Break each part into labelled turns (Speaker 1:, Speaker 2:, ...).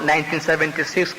Speaker 1: 1976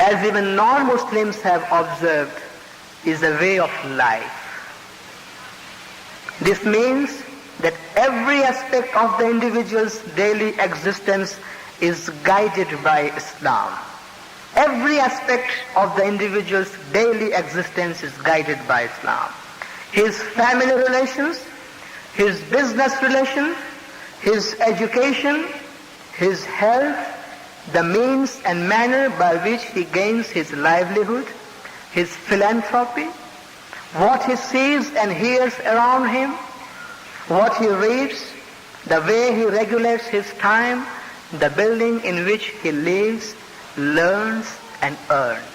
Speaker 1: as even non-Muslims have observed is a way of life. This means that every aspect of the individual's daily existence is guided by Islam. Every aspect of the individual's daily existence is guided by Islam. His family relations, his business relations, his education, his health, the means and manner by which he gains his livelihood, his philanthropy, what he sees and hears around him, what he reads, the way he regulates his time, the building in which he lives, learns and earns.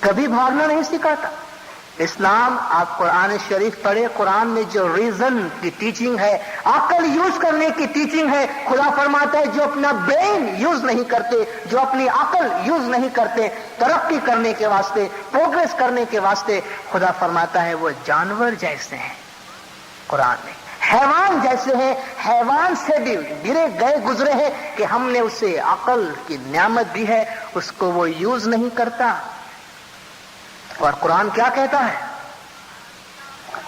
Speaker 1: کبھی بھاگنا نہیں سکھاتا اسلام. آپ قرآن شریف پڑھے, قرآن میں جو reason کی teaching ہے, عقل یوز کرنے کی ٹیچنگ ہے. خدا فرماتا ہے جو اپنا برین یوز نہیں کرتے, جو اپنی عقل یوز نہیں کرتے ترقی کرنے کے واسطے, پروگریس کرنے کے واسطے, خدا فرماتا ہے وہ جانور جیسے ہیں. قرآن میں حیوان جیسے ہیں, حیوان سے بھی گرے گئے گزرے ہیں کہ ہم نے اسے عقل کی نعمت دی ہے, اس کو وہ یوز نہیں کرتا. اور قرآن کیا کہتا ہے؟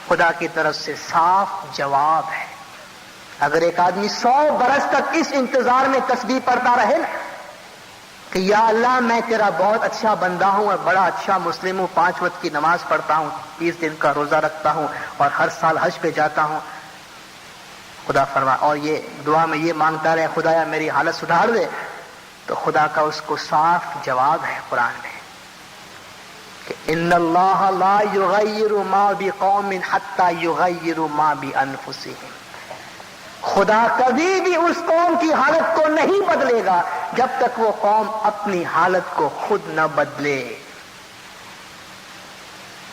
Speaker 1: خدا کی طرف سے صاف جواب ہے. اگر ایک آدمی 100 برس تک اس انتظار میں تسبیح پڑھتا رہے نا کہ یا اللہ میں تیرا بہت اچھا بندہ ہوں اور بڑا اچھا مسلم ہوں, 5 وقت کی نماز پڑھتا ہوں, 30 دن کا روزہ رکھتا ہوں اور ہر سال حج پہ جاتا ہوں, خدا فرما, اور یہ دعا میں یہ مانگتا رہے خدایا میری حالت سدھار دے, تو خدا کا اس کو صاف جواب ہے قرآن میں کہ ان اللہ لا یغیر ما بقوم حتی یغیروا ما بانفسہم. خدا کبھی بھی اس قوم کی حالت کو نہیں بدلے گا جب تک وہ قوم اپنی حالت کو خود نہ بدلے.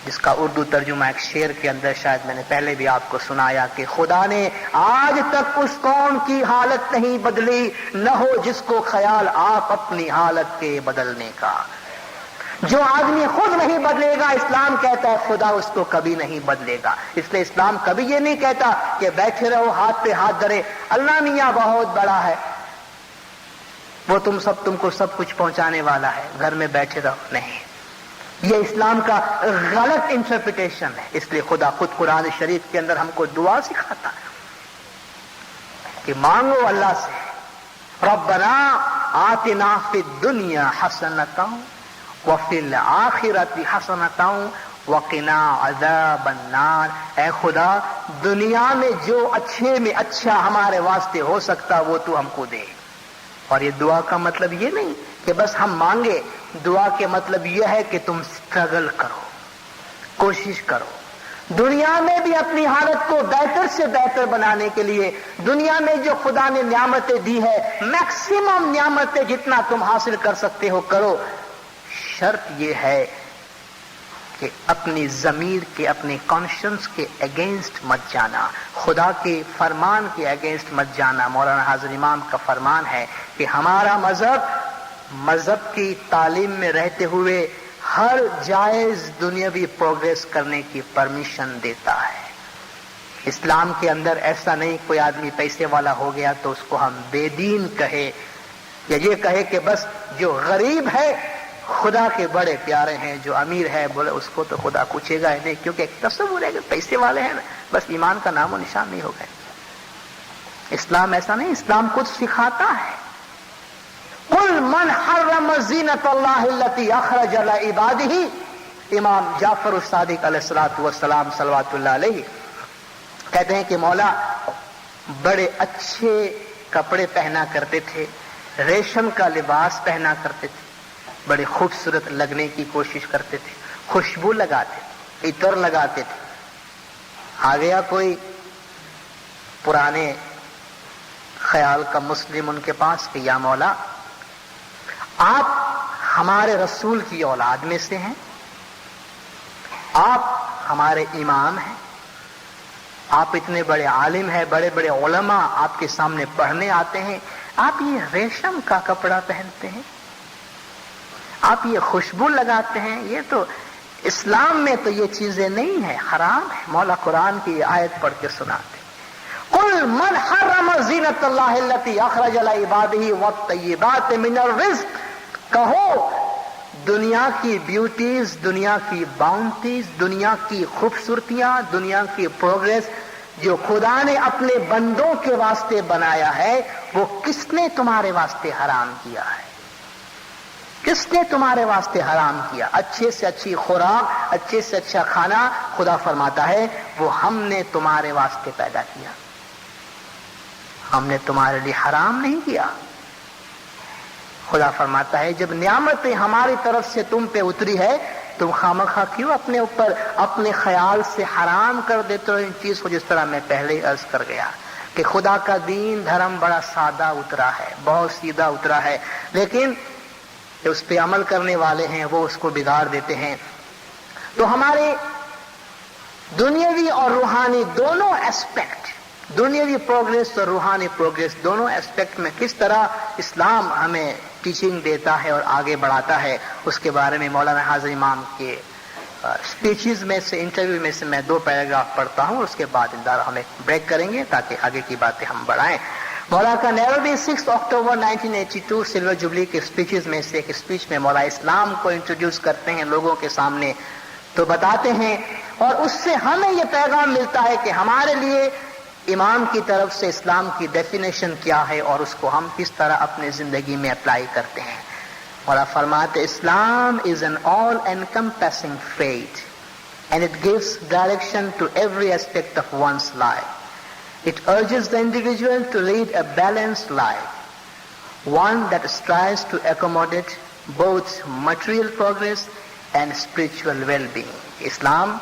Speaker 1: جس کا اردو ترجمہ ایک شعر کے اندر شاید میں نے پہلے بھی آپ کو سنایا کہ خدا نے آج تک اس قوم کی حالت نہیں بدلی, نہ ہو جس کو خیال آپ اپنی حالت کے بدلنے کا. جو آدمی خود نہیں بدلے گا, اسلام کہتا ہے خدا اس کو کبھی نہیں بدلے گا. اس لیے اسلام کبھی یہ نہیں کہتا کہ بیٹھے رہو ہاتھ پہ ہاتھ دھرے, اللہ میاں بہت بڑا ہے, وہ تم کو سب کچھ پہنچانے والا ہے, گھر میں بیٹھے رہو. نہیں, یہ اسلام کا غلط انٹرپریٹیشن ہے. اس لیے خدا خود قرآن شریف کے اندر ہم کو دعا سکھاتا ہے کہ مانگو اللہ سے, ربنا آتنا فی الدنیا حسنۃ وفی الآخرۃ حسنۃ وقنا عذاب النار. اے خدا دنیا میں جو اچھے میں اچھا ہمارے واسطے ہو سکتا وہ تو ہم کو دے. اور یہ دعا کا مطلب یہ نہیں کہ بس ہم مانگے, دعا کے مطلب یہ ہے کہ تم سٹرگل کرو, کوشش کرو دنیا میں بھی اپنی حالت کو بہتر سے بہتر بنانے کے لیے. دنیا میں جو خدا نے نعمتیں دی ہے, میکسیمم نعمتیں جتنا تم حاصل کر سکتے ہو کرو. شرط یہ ہے کہ اپنی ضمیر کے, اپنے کانشنس کے اگینسٹ مت جانا, خدا کے فرمان کے اگینسٹ مت جانا. مولانا حاضر امام کا فرمان ہے کہ ہمارا مذہب کی تعلیم میں رہتے ہوئے ہر جائز دنیاوی پروگریس کرنے کی پرمیشن دیتا ہے. اسلام کے اندر ایسا نہیں کوئی آدمی پیسے والا ہو گیا تو اس کو ہم بے دین کہے, یا یہ کہے کہ بس جو غریب ہے خدا کے بڑے پیارے ہیں, جو امیر ہے بولے اس کو تو خدا پوچھے گا ہی نہیں, کیونکہ ایک تصور ہے کہ پیسے والے ہیں نا بس ایمان کا نام و نشان نہیں ہو گئے. اسلام ایسا نہیں, اسلام کچھ سکھاتا ہے. قل من حرم زینت اللہ التی اخرج لعبادہ. امام جعفر الصادق علیہ الصلوۃ والسلام صلوات اللہ علیہ کہتے ہیں کہ مولا بڑے اچھے کپڑے پہنا کرتے تھے, ریشم کا لباس پہنا کرتے تھے, بڑے خوبصورت لگنے کی کوشش کرتے تھے, خوشبو لگاتے تھے, عطر لگاتے تھے. آ گیا کوئی پرانے خیال کا مسلم ان کے پاس کہ یا مولا آپ ہمارے رسول کی اولاد میں سے ہیں, آپ ہمارے امام ہیں, آپ اتنے بڑے عالم ہیں, بڑے بڑے علماء آپ کے سامنے پڑھنے آتے ہیں, آپ یہ ریشم کا کپڑا پہنتے ہیں, آپ یہ خوشبو لگاتے ہیں, یہ تو اسلام میں تو یہ چیزیں نہیں ہیں, حرام ہے. مولا قرآن کی آیت پڑھ کے سناتے قل من حرم زینت اللہ التی اخرج لعبادہ والطیبات من الرزق. کہو دنیا کی بیوٹیز, دنیا کی باؤنٹیز, دنیا کی خوبصورتیاں, دنیا کی پروگریس جو خدا نے اپنے بندوں کے واسطے بنایا ہے وہ کس نے تمہارے واسطے حرام کیا ہے؟ کس نے تمہارے واسطے حرام کیا؟ اچھے سے اچھی خوراک, اچھے سے اچھا کھانا خدا فرماتا ہے وہ ہم نے تمہارے واسطے پیدا کیا, ہم نے تمہارے لیے حرام نہیں کیا. خدا فرماتا ہے جب نعمتیں ہماری طرف سے تم پہ اتری ہے تم خامخواہ کیوں اپنے اوپر اپنے خیال سے حرام کر دیتے ہو ان چیز کو. جس طرح میں پہلے ہی عرض کر گیا کہ خدا کا دین دھرم بڑا سادہ اترا ہے, بہت سیدھا اترا ہے, لیکن کہ اس پہ عمل کرنے والے ہیں وہ اس کو بگاڑ دیتے ہیں. تو ہمارے دنیاوی اور روحانی دونوں ایسپیکٹ، دنیاوی پروگریس اور روحانی پروگریس دونوں ایسپیکٹ میں کس طرح اسلام ہمیں ٹیچنگ دیتا ہے اور آگے بڑھاتا ہے، اس کے بارے میں مولانا حاضر امام کے اسپیچز میں سے، انٹرویو میں سے میں 2 پیراگراف پڑھتا ہوں، اس کے بعد اندر ہم ایک بریک کریں گے تاکہ آگے کی باتیں ہم بڑھائیں. مولانا کا نیروبی 6 اکتوبر 1982 سلور جبلی کے اسپیچز میں سے ایک اسپیچ میں مولا اسلام کو انٹروڈیوس کرتے ہیں لوگوں کے سامنے، تو بتاتے ہیں، اور اس سے ہمیں یہ پیغام ملتا ہے کہ ہمارے لیے امام کی طرف سے اسلام کی ڈیفینیشن کیا ہے اور اس کو ہم کس طرح اپنی زندگی میں اپلائی کرتے ہیں. مولا فرماتے Islam is an all encompassing faith and it gives direction to every aspect of one's life. It urges the individual to lead a balanced life, one that strives to accommodate both material progress and spiritual well-being. اسلام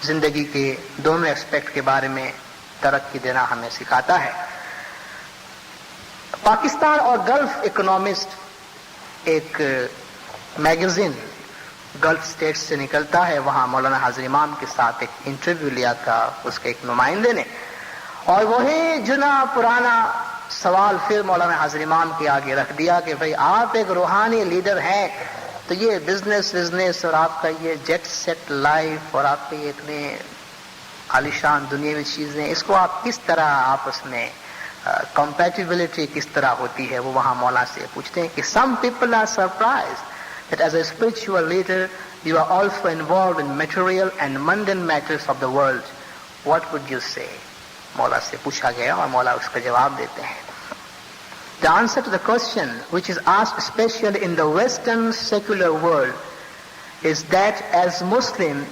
Speaker 1: زندگی کے دونوں aspect کے بارے میں ترقی دینا ہمیں سکھاتا ہے. پاکستان اور گلف اکنامسٹ ایک میگزین گلف اسٹیٹس سے نکلتا ہے، وہاں مولانا حاضر امام کے ساتھ ایک انٹرویو لیا تھا اس کے ایک نمائندے نے، اور وہی جنا پرانا سوال پھر مولانا حاضر امام کے آگے رکھ دیا کہ بھئی آپ ایک روحانی لیڈر ہیں، تو یہ بزنس اور آپ کا یہ جیٹ سیٹ لائف اور آپ کے یہ اتنے عالیشان دنیاوی چیزیں، اس کو آپ کس طرح آپس میں compatibility کس طرح ہوتی ہے؟ وہ وہاں مولا سے پوچھتے ہیں کہ some people are surprised that as a spiritual leader you are also involved in material and mundane matters of the world. What would you say? مولا سے پوچھا گیا اور مولا اس کا جواب دیتے ہیں. The answer to the question, which is asked especially in the Western secular world, is that as Muslim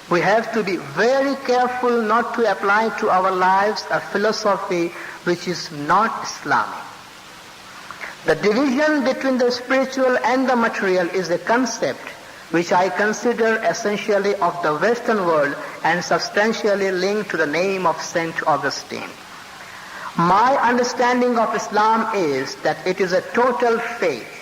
Speaker 1: we have to be very careful not to apply to our lives a philosophy which is not Islamic. The division between the spiritual and the material is a concept which I consider essentially of the Western world and substantially linked to the name of Saint Augustine. My understanding of Islam is that it is a total faith.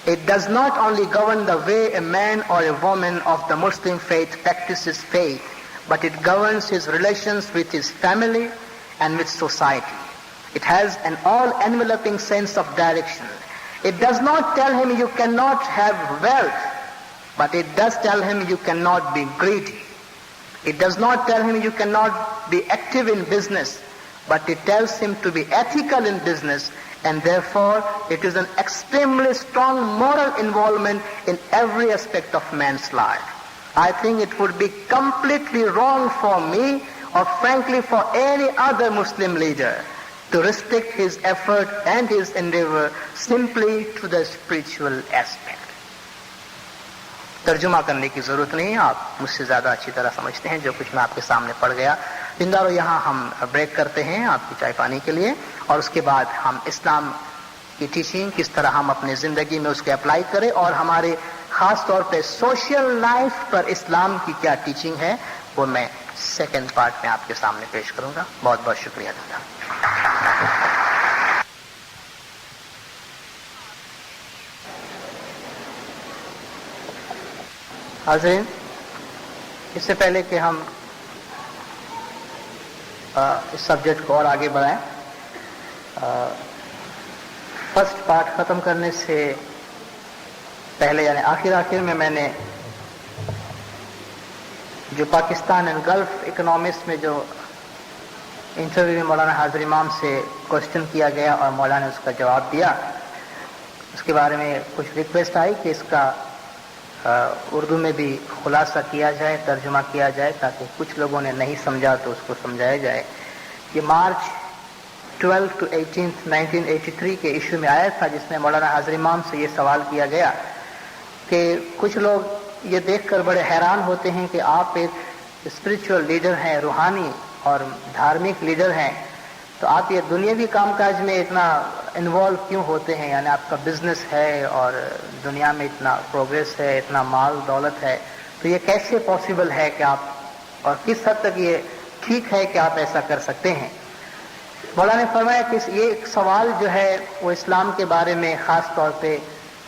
Speaker 1: It does not only govern the way a man or a woman of the Muslim faith practices faith, but it governs his relations with his family and with society. It has an all-enveloping sense of direction. It does not tell him you cannot have wealth, but it does tell him you cannot be greedy. It does not tell him you cannot be active in business, but it tells him to be ethical in business, and therefore it is an extremely strong moral involvement in every aspect of man's life. I think it would be completely wrong for me, or frankly for any other Muslim leader, to restrict his effort and his endeavor simply to the spiritual aspect. ترجمہ کرنے کی ضرورت نہیں ہے، آپ مجھ سے زیادہ اچھی طرح سمجھتے ہیں جو کچھ میں آپ کے سامنے پڑھ گیا. دیندارو، یہاں ہم بریک کرتے ہیں آپ کی چائے پانی کے لیے، اور اس کے بعد ہم اسلام کی ٹیچنگ کس طرح ہم اپنے زندگی میں اس کو اپلائی کریں، اور ہمارے خاص طور پہ سوشل لائف پر اسلام کی کیا ٹیچنگ ہے وہ میں سیکنڈ پارٹ میں آپ کے سامنے پیش کروں گا. بہت بہت شکریہ. حاضرین، اس سے پہلے کہ ہم اس سبجیکٹ کو اور آگے بڑھائیں، فرسٹ پارٹ ختم کرنے سے پہلے یعنی آخر میں نے جو پاکستان اینڈ گلف اکنامکس میں جو انٹرویو میں مولانا حاضر امام سے کوشچن کیا گیا اور مولانا نے اس کا جواب دیا، اس کے بارے میں کچھ ریکویسٹ آئی کہ اس کا اردو میں بھی خلاصہ کیا جائے، ترجمہ کیا جائے، تاکہ کچھ لوگوں نے نہیں سمجھا تو اس کو سمجھایا جائے. یہ مارچ 12 to 18 1983 کے ایشو میں آیا تھا، جس میں مولانا حاضر امام سے یہ سوال کیا گیا کہ کچھ لوگ یہ دیکھ کر بڑے حیران ہوتے ہیں کہ آپ ایک اسپرچول لیڈر ہیں، روحانی اور دھارمک لیڈر ہیں، تو آپ یہ دنیاوی کام کاج میں اتنا انوالو کیوں ہوتے ہیں؟ یعنی آپ کا بزنس ہے اور دنیا میں اتنا پروگریس ہے، اتنا مال دولت ہے، تو یہ کیسے پاسبل ہے کہ آپ، اور کس حد تک یہ ٹھیک ہے کہ آپ ایسا کر سکتے ہیں؟ مولانا نے فرمایا کہ یہ ایک سوال جو ہے وہ اسلام کے بارے میں خاص طور پہ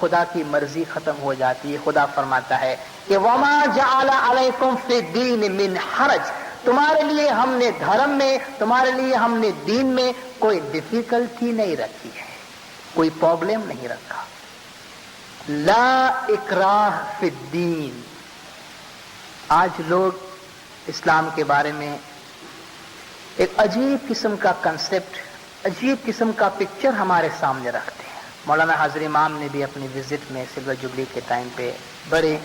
Speaker 1: خدا کی مرضی ختم ہو جاتی ہے. خدا فرماتا ہے کہ وما جعل علیکم فی الدین من حرج، تمہارے لیے ہم نے دھرم میں، تمہارے لیے ہم نے دین میں کوئی ڈیفیکلٹی نہیں رکھی ہے، کوئی پرابلم نہیں رکھا. لا اکراہ فی الدین. آج لوگ اسلام کے بارے میں ایک عجیب قسم کا کنسپٹ، عجیب قسم کا پکچر ہمارے سامنے رکھتے ہیں. مولانا حاضر امام نے بھی اپنی وزٹ میں سلور جبلی کے ٹائم پہ بڑے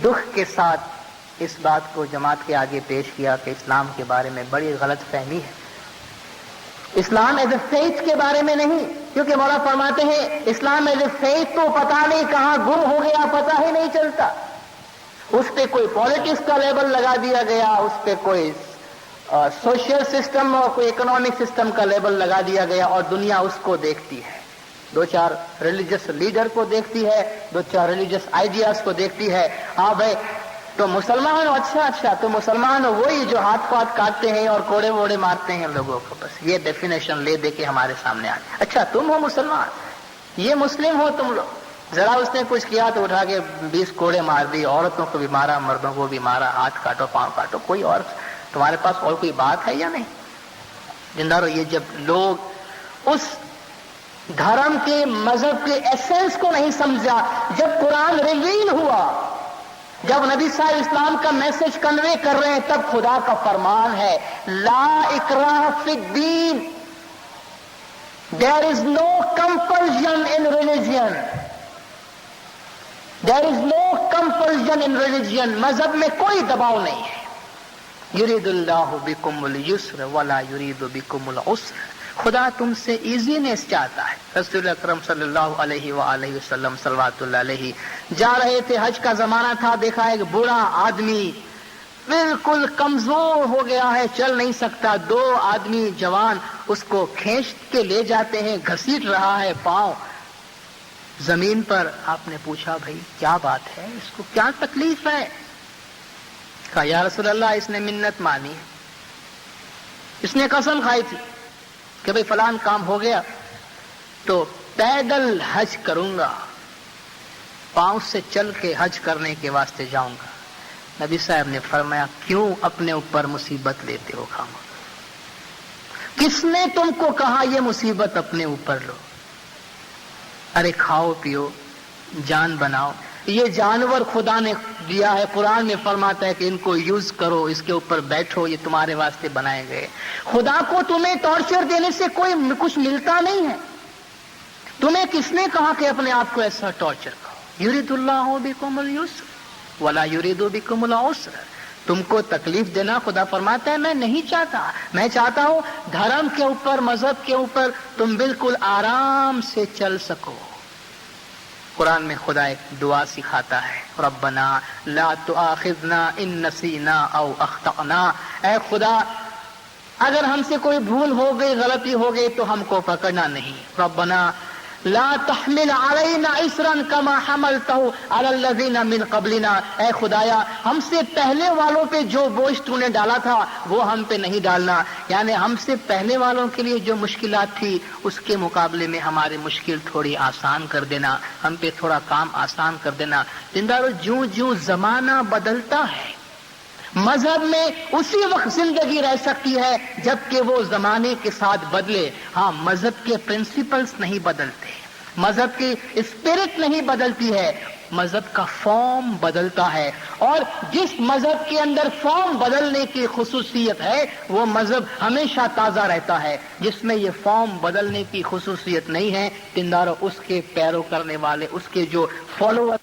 Speaker 1: دکھ کے ساتھ اس بات کو جماعت کے آگے پیش کیا کہ اسلام کے بارے میں بڑی غلط فہمی ہے. اسلام ایز اے فیتھ کے بارے میں نہیں، کیونکہ مولا فرماتے ہیں اسلام ایز اے فیتھ تو پتہ نہیں کہاں گم ہو گیا، پتہ ہی نہیں چلتا. اس پہ کوئی پالیٹکس کا لیبل لگا دیا گیا، اس پہ کوئی سوشل سسٹم اور کوئی اکنامک سسٹم کا لیبل لگا دیا گیا، اور دنیا اس کو دیکھتی ہے. دو چار ریلیجس لیڈر کو دیکھتی ہے، دو چار ریلیجس آئیڈیاز کو دیکھتی ہے. ہاں بھائی تو مسلمان ہو، اچھا تو مسلمان ہو وہی جو ہاتھ پات کاٹتے ہیں اور کوڑے ووڑے مارتے ہیں لوگوں کو. بس یہ ڈیفینیشن لے دے کے ہمارے سامنے آ گیا. اچھا تم ہو مسلمان، یہ مسلم ہو تم لوگ. ذرا اس نے کچھ کیا تو اٹھا کے 20 کوڑے مار دی، عورتوں کو بھی مارا، مردوں کو بھی مارا، ہاتھ کاٹو پاؤں کاٹو. کوئی اور تمہارے پاس اور کوئی بات ہے یا نہیں؟ زندہ رہو. یہ جب لوگ اس دھرم کے مذہب کے ایسنس کو نہیں سمجھا، جب قرآن ریویل ہوا، جب نبی صلی اللہ علیہ وسلم کا میسج کنوے کر رہے ہیں، تب خدا کا فرمان ہے لا اکراہ فی الدین. There is no compulsion in religion. There is no compulsion in religion. مذہب میں کوئی دباؤ نہیں ہے. یرید اللہ بکم اليسر ولا یرید بکم العسر. خدا تم سے ایزینس چاہتا ہے. رسول اکرم صلی اللہ علیہ وآلہ وسلم صلوات اللہ علیہ جا رہے تھے، حج کا زمانہ تھا، دیکھا ایک بوڑھا آدمی بالکل کمزور ہو گیا ہے، چل نہیں سکتا. 2 آدمی جوان اس کو کھینچ کے لے جاتے ہیں، گھسیٹ رہا ہے پاؤں زمین پر. آپ نے پوچھا بھائی کیا بات ہے، اس کو کیا تکلیف ہے؟ کہا یا رسول اللہ اس نے منت مانی، اس نے قسم کھائی تھی کہ بھئی فلان کام ہو گیا تو پیدل حج کروں گا، پاؤں سے چل کے حج کرنے کے واسطے جاؤں گا. نبی صاحب نے فرمایا کیوں اپنے اوپر مصیبت لیتے ہو خام؟ کس نے تم کو کہا یہ مصیبت اپنے اوپر لو؟ ارے کھاؤ پیو، جان بناؤ. یہ جانور خدا نے دیا ہے، قرآن میں فرماتا ہے کہ ان کو یوز کرو، اس کے اوپر بیٹھو، یہ تمہارے واسطے بنائے گئے. خدا کو تمہیں ٹارچر دینے سے کوئی کچھ ملتا نہیں ہے. تمہیں کس نے کہا کہ اپنے آپ کو ایسا ٹارچر کرو؟ یرید اللہ بکم اليسر ولا یرید بکم العسر. تم کو تکلیف دینا خدا فرماتا ہے میں نہیں چاہتا. میں چاہتا ہوں دھرم کے اوپر، مذہب کے اوپر تم بالکل آرام سے چل سکو. قرآن میں خدا ایک دعا سکھاتا ہے، ربنا لا تؤاخذنا ان نسینا او اخطأنا. اے خدا اگر ہم سے کوئی بھول ہو گئی، غلطی ہو گئی تو ہم کو پکڑنا نہیں. ربنا لا تحمل علینا اسرا کما حملته علی الذین من قبلنا. اے خدایا ہم سے پہلے والوں پہ جو بوجھ تو نے ڈالا تھا وہ ہم پہ نہیں ڈالنا. یعنی ہم سے پہلے والوں کے لیے جو مشکلات تھی اس کے مقابلے میں ہماری مشکل تھوڑی آسان کر دینا، ہم پہ تھوڑا کام آسان کر دینا. زندہ جو زمانہ بدلتا ہے مذہب میں اسی وقت زندگی رہ سکتی ہے جبکہ وہ زمانے کے ساتھ بدلے. ہاں مذہب کے پرنسپلز نہیں بدلتے، مذہب کی اسپرٹ نہیں بدلتی ہے، مذہب کا فارم بدلتا ہے. اور جس مذہب کے اندر فارم بدلنے کی خصوصیت ہے وہ مذہب ہمیشہ تازہ رہتا ہے. جس میں یہ فارم بدلنے کی خصوصیت نہیں ہے، تندارو اس کے پیرو کرنے والے، اس کے جو فالوور